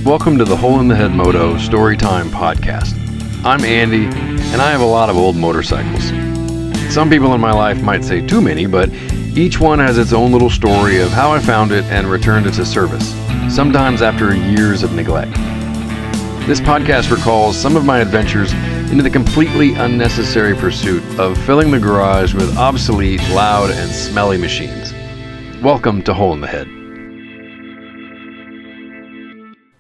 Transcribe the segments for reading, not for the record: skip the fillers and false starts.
Welcome to the Hole in the Head Moto Storytime podcast. I'm Andy, and I have a lot of old motorcycles. Some people in my life might say too many, but each one has its own little story of how I found it and returned it to service, sometimes after years of neglect. This podcast recalls some of my adventures into the completely unnecessary pursuit of filling the garage with obsolete, loud, and smelly machines. Welcome to Hole in the Head.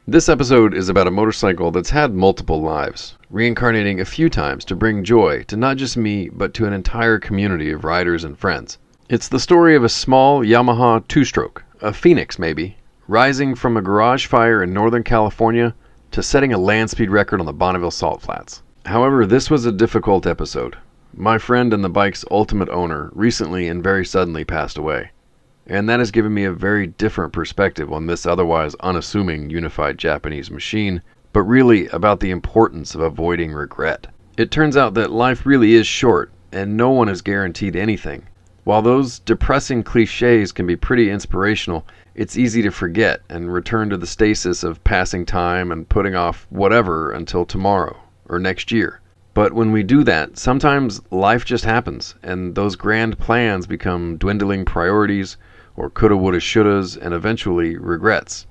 This episode is about a motorcycle that's had multiple lives, reincarnating a few times to bring joy to not just me, but to an entire community of riders and friends. It's the story of a small Yamaha two-stroke, a Phoenix maybe, rising from a garage fire in Northern California to setting a land speed record on the Bonneville Salt Flats. However, this was a difficult episode. My friend and the bike's ultimate owner recently and very suddenly passed away, and that has given me a very different perspective on this otherwise unassuming unified Japanese machine, but really about the importance of avoiding regret. It turns out that life really is short, and no one is guaranteed anything. While those depressing cliches can be pretty inspirational, it's easy to forget and return to the stasis of passing time and putting off whatever until tomorrow or next year. But when we do that, sometimes life just happens, and those grand plans become dwindling priorities or coulda, woulda, shouldas, and eventually regrets.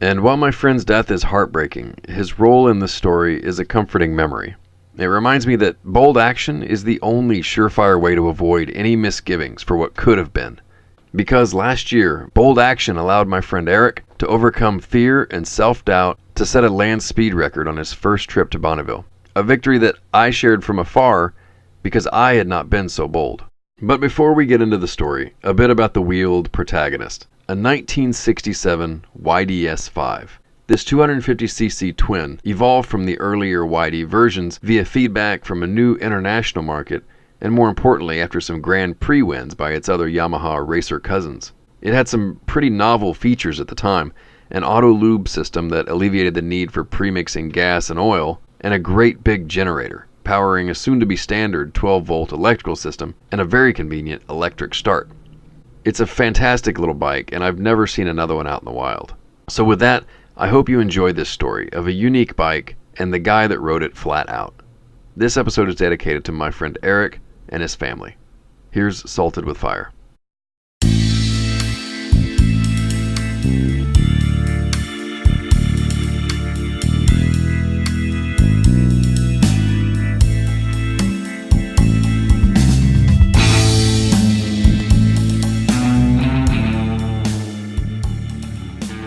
And while my friend's death is heartbreaking, his role in this story is a comforting memory. It reminds me that bold action is the only surefire way to avoid any misgivings for what could have been. Because last year, bold action allowed my friend Eric to overcome fear and self-doubt to set a land speed record on his first trip to Bonneville. A victory that I shared from afar because I had not been so bold. But before we get into the story, a bit about the wheeled protagonist. A 1967 YDS5. This 250cc twin evolved from the earlier YD versions via feedback from a new international market, and more importantly after some Grand Prix wins by its other Yamaha racer cousins. It had some pretty novel features at the time, an auto lube system that alleviated the need for premixing gas and oil, and a great big generator, powering a soon-to-be standard 12-volt electrical system and a very convenient electric start. It's a fantastic little bike, and I've never seen another one out in the wild. So with that, I hope you enjoyed this story of a unique bike and the guy that rode it flat out. This episode is dedicated to my friend Eric and his family. Here's Salted with Fire.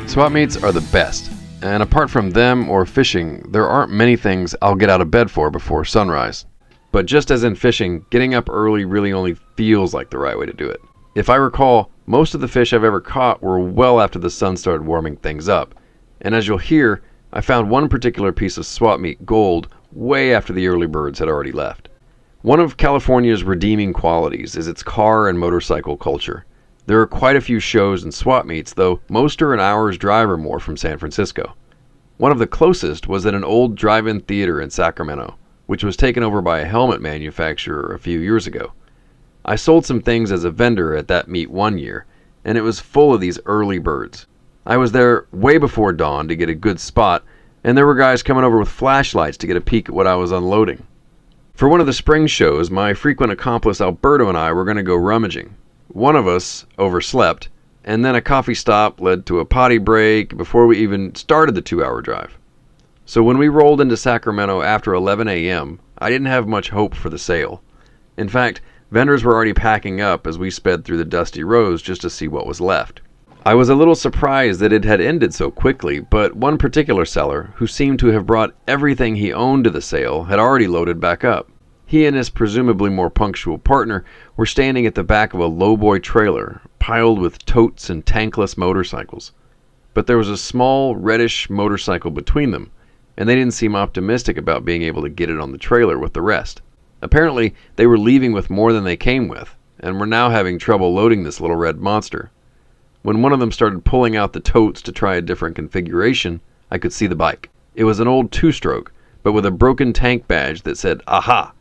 Swap meets are the best, and apart from them or fishing, there aren't many things I'll get out of bed for before sunrise. But just as in fishing, getting up early really only feels like the right way to do it. If I recall, most of the fish I've ever caught were well after the sun started warming things up, and as you'll hear, I found one particular piece of swap meet gold way after the early birds had already left. One of California's redeeming qualities is its car and motorcycle culture. There are quite a few shows and swap meets, though most are an hour's drive or more from San Francisco. One of the closest was at an old drive-in theater in Sacramento, which was taken over by a helmet manufacturer a few years ago. I sold some things as a vendor at that meet one year, and it was full of these early birds. I was there way before dawn to get a good spot, and there were guys coming over with flashlights to get a peek at what I was unloading. For one of the spring shows, my frequent accomplice Alberto and I were going to go rummaging. One of us overslept, and then a coffee stop led to a potty break before we even started the 2-hour drive. So when we rolled into Sacramento after 11 a.m., I didn't have much hope for the sale. In fact, vendors were already packing up as we sped through the dusty rows just to see what was left. I was a little surprised that it had ended so quickly, but one particular seller, who seemed to have brought everything he owned to the sale, had already loaded back up. He and his presumably more punctual partner were standing at the back of a lowboy trailer, piled with totes and tankless motorcycles. But there was a small, reddish motorcycle between them, and they didn't seem optimistic about being able to get it on the trailer with the rest. Apparently, they were leaving with more than they came with, and were now having trouble loading this little red monster. When one of them started pulling out the totes to try a different configuration, I could see the bike. It was an old two-stroke, but with a broken tank badge that said, "Aha!"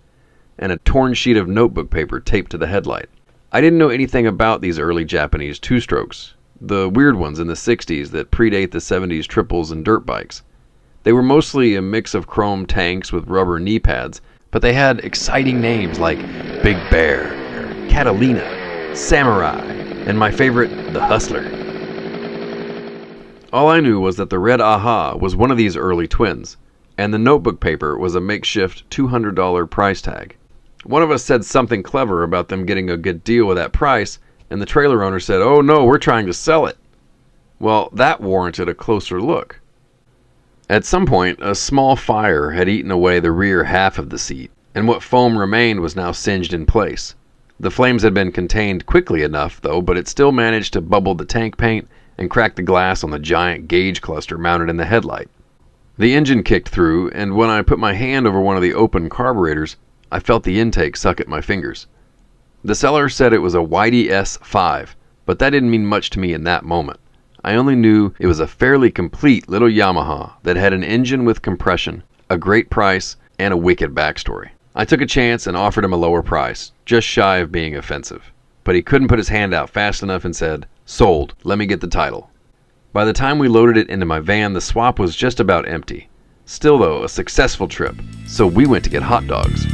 and a torn sheet of notebook paper taped to the headlight. I didn't know anything about these early Japanese two-strokes, the weird ones in the 60s that predate the 70s triples and dirt bikes. They were mostly a mix of chrome tanks with rubber knee pads, but they had exciting names like Big Bear, Catalina, Samurai, and my favorite, the Hustler. All I knew was that the red Aha was one of these early twins, and the notebook paper was a makeshift $200 price tag. One of us said something clever about them getting a good deal with that price, and the trailer owner said, "Oh no, we're trying to sell it." Well, that warranted a closer look. At some point, a small fire had eaten away the rear half of the seat, and what foam remained was now singed in place. The flames had been contained quickly enough, though, but it still managed to bubble the tank paint and crack the glass on the giant gauge cluster mounted in the headlight. The engine kicked through, and when I put my hand over one of the open carburetors, I felt the intake suck at my fingers. The seller said it was a YDS5, but that didn't mean much to me in that moment. I only knew it was a fairly complete little Yamaha that had an engine with compression, a great price, and a wicked backstory. I took a chance and offered him a lower price, just shy of being offensive. But he couldn't put his hand out fast enough and said, "Sold, let me get the title." By the time we loaded it into my van, the swap was just about empty. Still though, a successful trip, so we went to get hot dogs.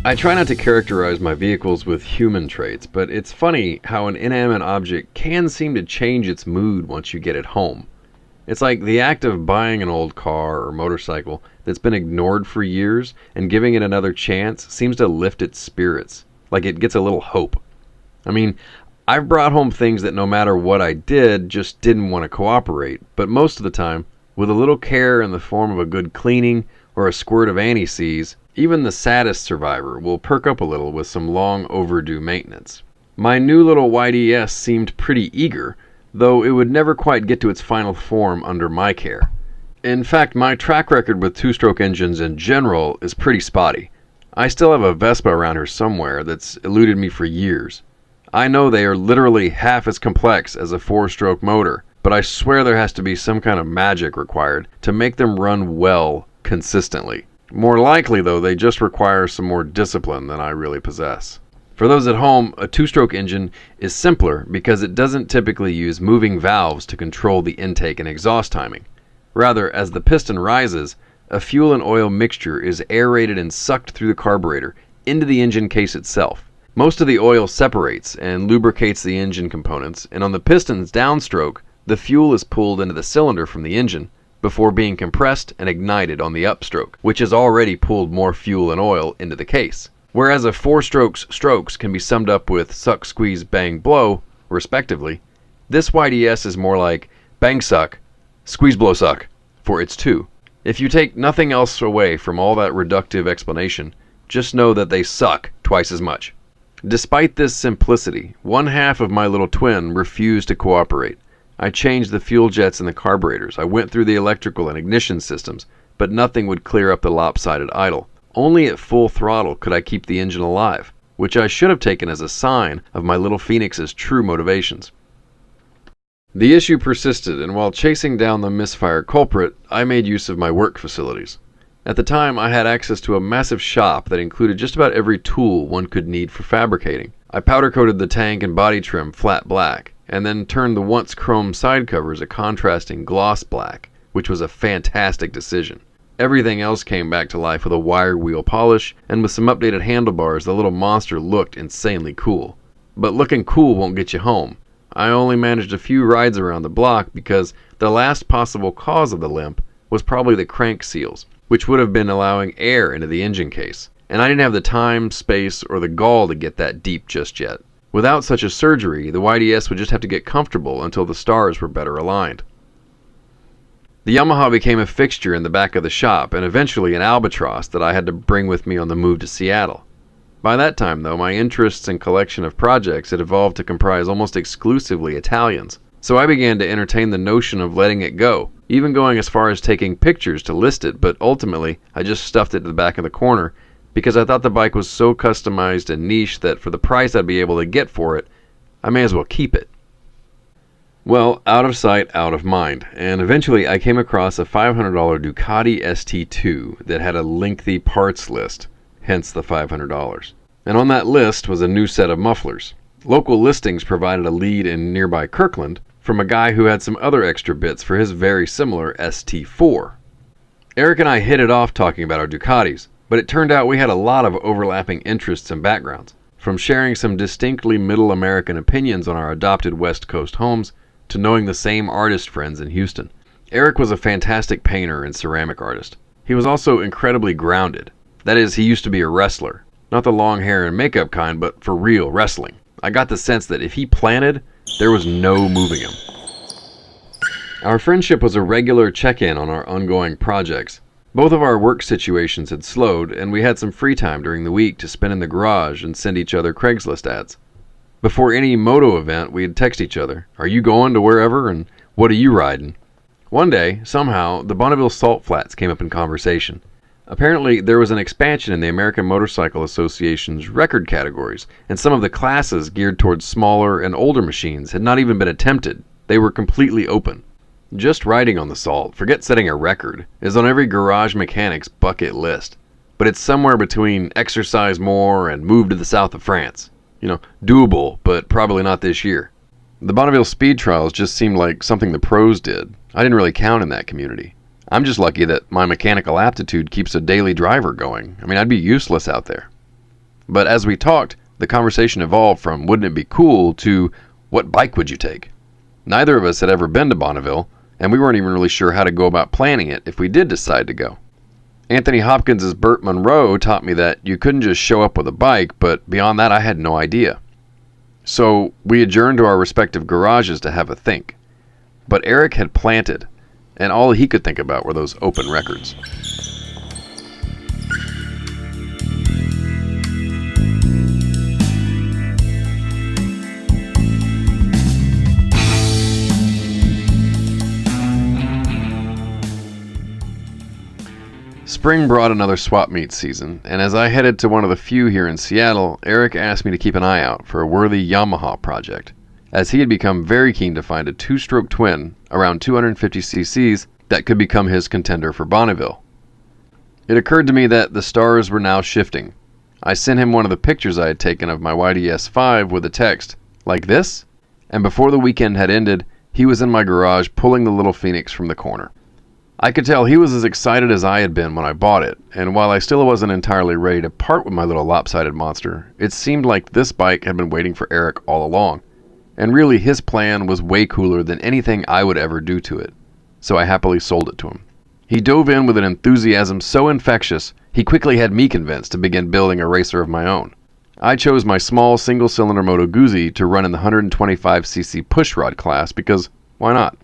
I try not to characterize my vehicles with human traits, but it's funny how an inanimate object can seem to change its mood once you get it home. It's like the act of buying an old car or motorcycle that's been ignored for years and giving it another chance seems to lift its spirits, like it gets a little hope. I mean, I've brought home things that no matter what I did, just didn't want to cooperate, but most of the time, with a little care in the form of a good cleaning or a squirt of anti-seize, even the saddest survivor will perk up a little with some long overdue maintenance. My new little YDS seemed pretty eager, though it would never quite get to its final form under my care. In fact, my track record with two-stroke engines in general is pretty spotty. I still have a Vespa around here somewhere that's eluded me for years. I know they are literally half as complex as a four-stroke motor, but I swear there has to be some kind of magic required to make them run well consistently. More likely, though, they just require some more discipline than I really possess. For those at home, a two-stroke engine is simpler because it doesn't typically use moving valves to control the intake and exhaust timing. Rather, as the piston rises, a fuel and oil mixture is aerated and sucked through the carburetor into the engine case itself. Most of the oil separates and lubricates the engine components, and on the piston's downstroke, the fuel is pulled into the cylinder from the engine before being compressed and ignited on the upstroke, which has already pulled more fuel and oil into the case. Whereas a four-stroke's strokes can be summed up with suck, squeeze, bang, blow, respectively, this YDS is more like bang, suck, squeeze, blow, suck, for its two. If you take nothing else away from all that reductive explanation, just know that they suck twice as much. Despite this simplicity, one half of my little twin refused to cooperate. I changed the fuel jets and the carburetors. I went through the electrical and ignition systems, but nothing would clear up the lopsided idle. Only at full throttle could I keep the engine alive, which I should have taken as a sign of my little Phoenix's true motivations. The issue persisted, and while chasing down the misfire culprit, I made use of my work facilities. At the time, I had access to a massive shop that included just about every tool one could need for fabricating. I powder-coated the tank and body trim flat black, and then turned the once chrome side covers a contrasting gloss black, which was a fantastic decision. Everything else came back to life with a wire wheel polish, and with some updated handlebars, the little monster looked insanely cool. But looking cool won't get you home. I only managed a few rides around the block because the last possible cause of the limp was probably the crank seals, which would have been allowing air into the engine case, and I didn't have the time, space, or the gall to get that deep just yet. Without such a surgery, the YDS would just have to get comfortable until the stars were better aligned. The Yamaha became a fixture in the back of the shop, and eventually an albatross that I had to bring with me on the move to Seattle. By that time, though, my interests and collection of projects had evolved to comprise almost exclusively Italians, so I began to entertain the notion of letting it go, even going as far as taking pictures to list it, but ultimately I just stuffed it to the back of the corner because I thought the bike was so customized and niche that for the price I'd be able to get for it, I may as well keep it. Well, out of sight, out of mind, and eventually I came across a $500 Ducati ST2 that had a lengthy parts list, hence the $500. and on that list was a new set of mufflers. Local listings provided a lead in nearby Kirkland from a guy who had some other extra bits for his very similar ST4. Eric and I hit it off talking about our Ducatis, but it turned out we had a lot of overlapping interests and backgrounds, from sharing some distinctly middle American opinions on our adopted West Coast homes to knowing the same artist friends in Houston. Eric was a fantastic painter and ceramic artist. He was also incredibly grounded. That is, he used to be a wrestler. Not the long hair and makeup kind, but for real wrestling. I got the sense that if he planted, there was no moving him. Our friendship was a regular check-in on our ongoing projects. Both of our work situations had slowed, and we had some free time during the week to spend in the garage and send each other Craigslist ads. Before any Moto event, we'd text each other, "Are you going to wherever, and what are you riding?" One day, somehow, the Bonneville Salt Flats came up in conversation. Apparently, there was an expansion in the American Motorcycle Association's record categories, and some of the classes geared towards smaller and older machines had not even been attempted. They were completely open. Just riding on the Salt, forget setting a record, is on every garage mechanic's bucket list. But it's somewhere between exercise more and move to the south of France. Doable, but probably not this year. The Bonneville speed trials just seemed like something the pros did. I didn't really count in that community. I'm just lucky that my mechanical aptitude keeps a daily driver going. I'd be useless out there. But as we talked, the conversation evolved from wouldn't it be cool to what bike would you take? Neither of us had ever been to Bonneville, and we weren't even really sure how to go about planning it if we did decide to go. Anthony Hopkins' Burt Munro taught me that you couldn't just show up with a bike, but beyond that I had no idea. So we adjourned to our respective garages to have a think. But Eric had planted, and all he could think about were those open records. Spring brought another swap meet season, and as I headed to one of the few here in Seattle, Eric asked me to keep an eye out for a worthy Yamaha project, as he had become very keen to find a two-stroke twin around 250 cc's that could become his contender for Bonneville. It occurred to me that the stars were now shifting. I sent him one of the pictures I had taken of my YDS5 with a text, "Like this?" And before the weekend had ended, he was in my garage pulling the little Phoenix from the corner. I could tell he was as excited as I had been when I bought it, and while I still wasn't entirely ready to part with my little lopsided monster, it seemed like this bike had been waiting for Eric all along. And really, his plan was way cooler than anything I would ever do to it, so I happily sold it to him. He dove in with an enthusiasm so infectious, he quickly had me convinced to begin building a racer of my own. I chose my small single-cylinder Moto Guzzi to run in the 125cc pushrod class because, why not?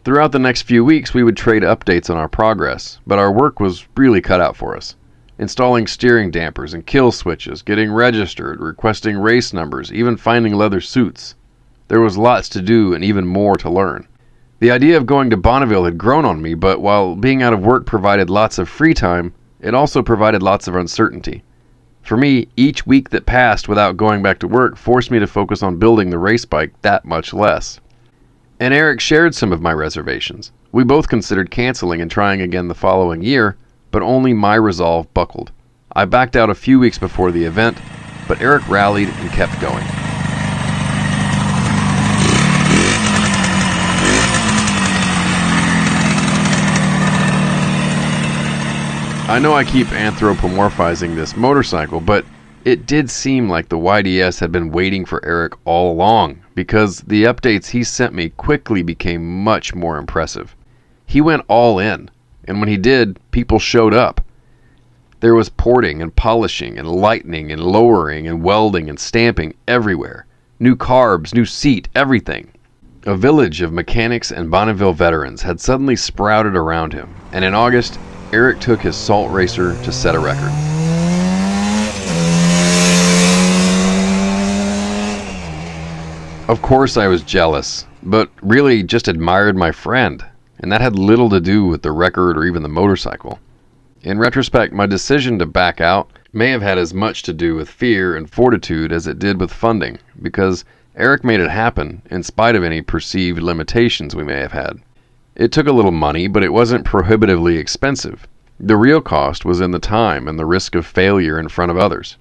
Throughout the next few weeks, we would trade updates on our progress, but our work was really cut out for us. Installing steering dampers and kill switches, getting registered, requesting race numbers, even finding leather suits. There was lots to do and even more to learn. The idea of going to Bonneville had grown on me, but while being out of work provided lots of free time, it also provided lots of uncertainty. For me, each week that passed without going back to work forced me to focus on building the race bike that much less. And Eric shared some of my reservations. We both considered canceling and trying again the following year, but only my resolve buckled. I backed out a few weeks before the event, but Eric rallied and kept going. I know I keep anthropomorphizing this motorcycle, but it did seem like the YDS had been waiting for Eric all along, because the updates he sent me quickly became much more impressive. He went all in, and when he did, people showed up. There was porting and polishing and lightening and lowering and welding and stamping everywhere. New carbs, new seat, everything. A village of mechanics and Bonneville veterans had suddenly sprouted around him, and in August, Eric took his Salt Racer to set a record. Of course I was jealous, but really just admired my friend, and that had little to do with the record or even the motorcycle. In retrospect, my decision to back out may have had as much to do with fear and fortitude as it did with funding, because Eric made it happen in spite of any perceived limitations we may have had. It took a little money, but it wasn't prohibitively expensive. The real cost was in the time and the risk of failure in front of others.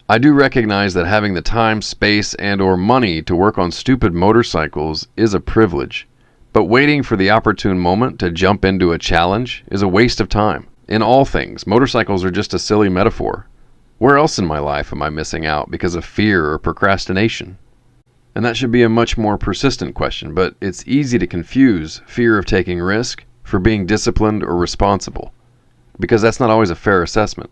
I do recognize that having the time, space, and/or money to work on stupid motorcycles is a privilege, but waiting for the opportune moment to jump into a challenge is a waste of time. In all things, motorcycles are just a silly metaphor. Where else in my life am I missing out because of fear or procrastination? And that should be a much more persistent question, but it's easy to confuse fear of taking risk for being disciplined or responsible, because that's not always a fair assessment.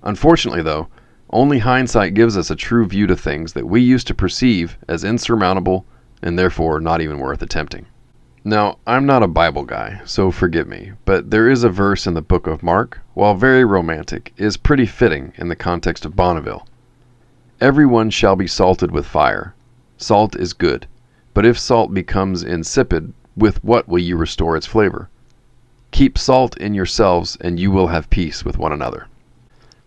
Unfortunately, though, only hindsight gives us a true view to things that we used to perceive as insurmountable and therefore not even worth attempting. Now, I'm not a Bible guy, so forgive me, but there is a verse in the book of Mark, while very romantic, is pretty fitting in the context of Bonneville. Everyone shall be salted with fire. Salt is good, but if salt becomes insipid, with what will you restore its flavor? Keep salt in yourselves, and you will have peace with one another.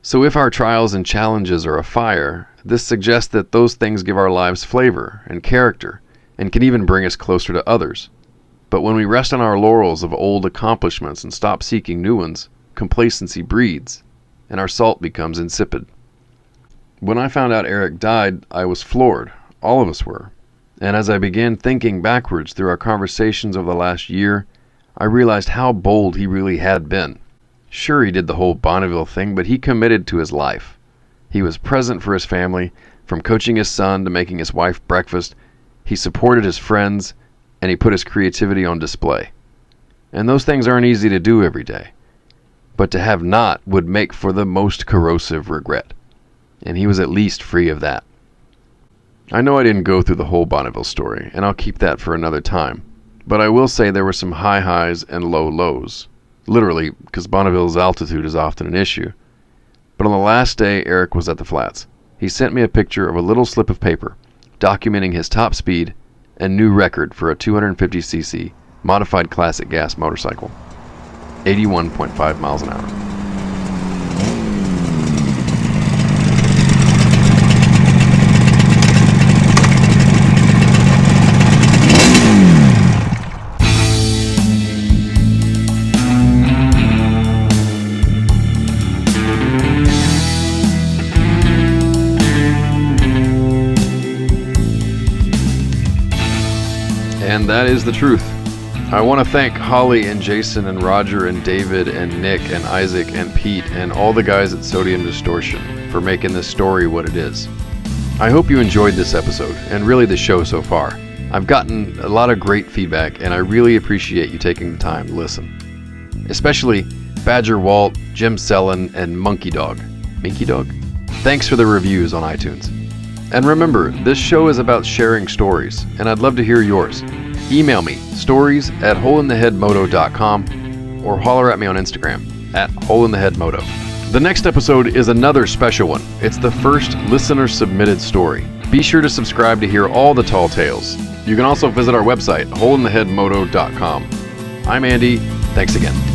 So if our trials and challenges are a fire, this suggests that those things give our lives flavor and character, and can even bring us closer to others. But when we rest on our laurels of old accomplishments and stop seeking new ones, complacency breeds, and our salt becomes insipid. When I found out Eric died, I was floored. All of us were. And as I began thinking backwards through our conversations over the last year, I realized how bold he really had been. Sure, he did the whole Bonneville thing, but he committed to his life. He was present for his family, from coaching his son to making his wife breakfast. He supported his friends, and he put his creativity on display. And those things aren't easy to do every day. But to have not would make for the most corrosive regret. And he was at least free of that. I know I didn't go through the whole Bonneville story, and I'll keep that for another time. But I will say there were some high highs and low lows. Literally, because Bonneville's altitude is often an issue. But on the last day Eric was at the flats, he sent me a picture of a little slip of paper documenting his top speed and new record for a 250cc modified classic gas motorcycle. 81.5 miles an hour. And that is the truth. I want to thank Holly and Jason and Roger and David and Nick and Isaac and Pete and all the guys at Sodium Distortion for making this story what it is. I hope you enjoyed this episode and really the show so far. I've gotten a lot of great feedback and I really appreciate you taking the time to listen. Especially Badger Walt, Jim Sellon, and Monkey Dog. Minky Dog? Thanks for the reviews on iTunes. And remember, this show is about sharing stories, and I'd love to hear yours. Email me, stories@holeintheheadmoto.com, or holler at me on Instagram, @holeintheheadmoto. The next episode is another special one. It's the first listener-submitted story. Be sure to subscribe to hear all the tall tales. You can also visit our website, holeintheheadmoto.com. I'm Andy. Thanks again.